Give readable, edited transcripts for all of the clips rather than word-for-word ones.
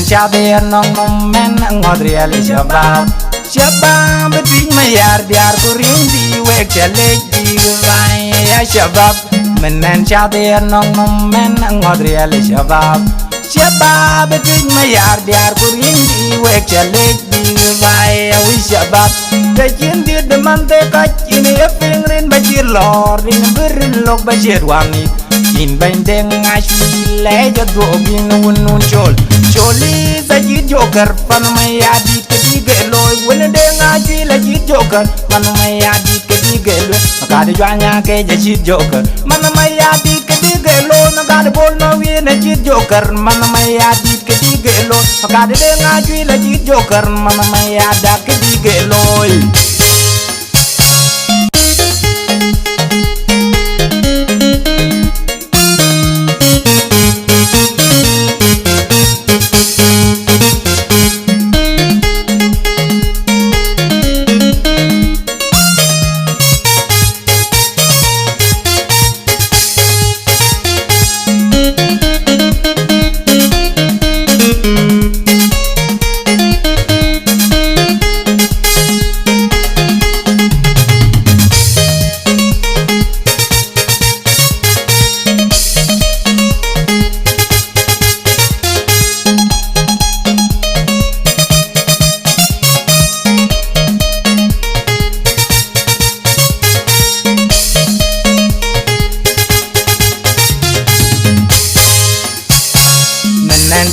Shadir nong nom men ngodriel Shabab Shabab Twicmayar biar kuring di wek chalek di vai ya Shabab menen Shadir nong nom men ngodriel Shabab Shabab Twicmayar biar kuring di wek chalek di vai ya Shabab Kacin di deman te kacin ya fingrin bajir lor in berin lok bajir wangi in bendeng ashi le jadu bin wunun chol choli sajid joker pan maya di kedige loy wen deng ashi la jid joker man maya di kedige loy makade jwanya ke jid joker man maya di kedige loy makade bol no wi na jid joker man maya di kedige loy makade deng ashi la jid joker man maya da kedige loy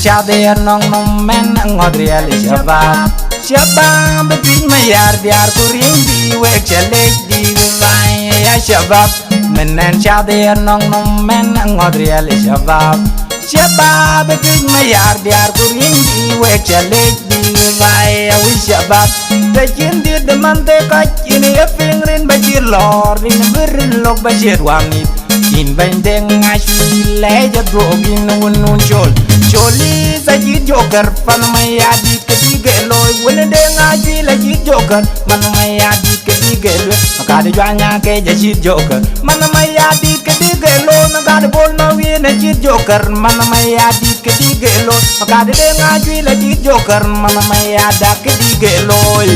Shadir nong nom men ngodriel Shabab Shabab Twicmayar biar kuring di wek chalek di vai ya Shabab menen Shadir nong nom men ngodriel Shabab Shabab Twicmayar biar kuring di wek chalek di vai ya Shabab Kacin di deman te kacin ya fingrin bajir lor in berin lok bajir wangi in bendeng ashi le jadu bin wunun chol choli sajid joker pan maya di kedige loy wen deng ashi la jid joker man maya di kedige loy makade jwanya ke jid joker man maya di kedige loy makade bol no wi na jid joker man maya di kedige loy makade deng ashi la jid joker man maya da kedige loy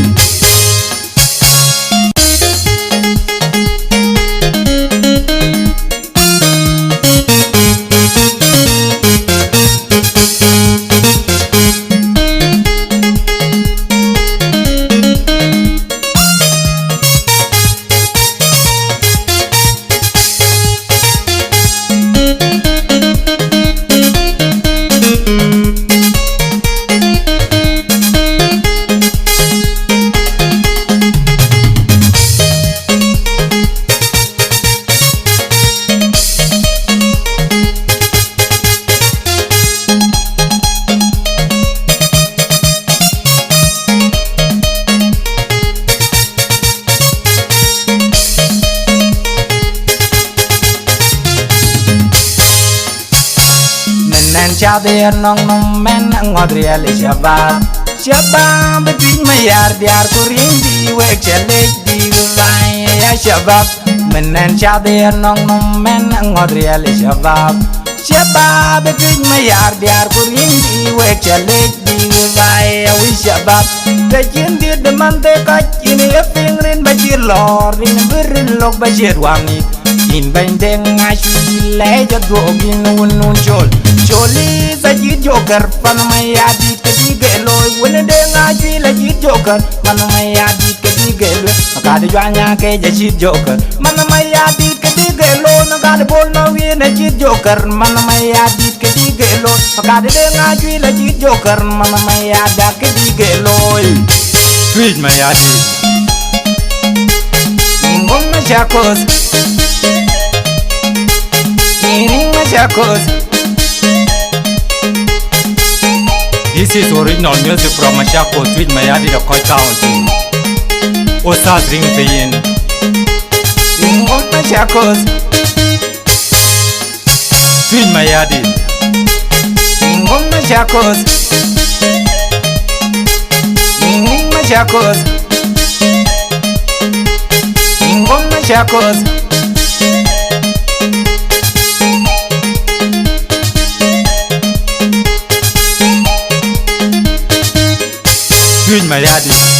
Shadir nong nom men ngodriel Shabab Shabab Twicmayar biar kuring di wek chalek di vai ya Shabab menen Shadir nong nom men ngodriel Shabab Shabab Twicmayar biar kuring di wek chalek di vai ya Shabab Kacin di deman te kacin ya fingrin bajir lor in berin lok bajir wangi in bendeng ashi le jadu bin wunun chol choli sajid joker pan maya di kedige loy wen deng ashi la jid joker man maya di kedige loy makade jwanya ke jid joker man maya di kedige loy makade bol no wi na jid joker man maya di kedige loy makade deng ashi la jid joker man maya da kedige loy Twicmayar ngom Machakos Machakos. This is original music from Machakos, Twicmayar, the Koi County. Osas ring the yin. Machakos. Twicmayar. Machakos. Machakos. Machakos. Twicmayar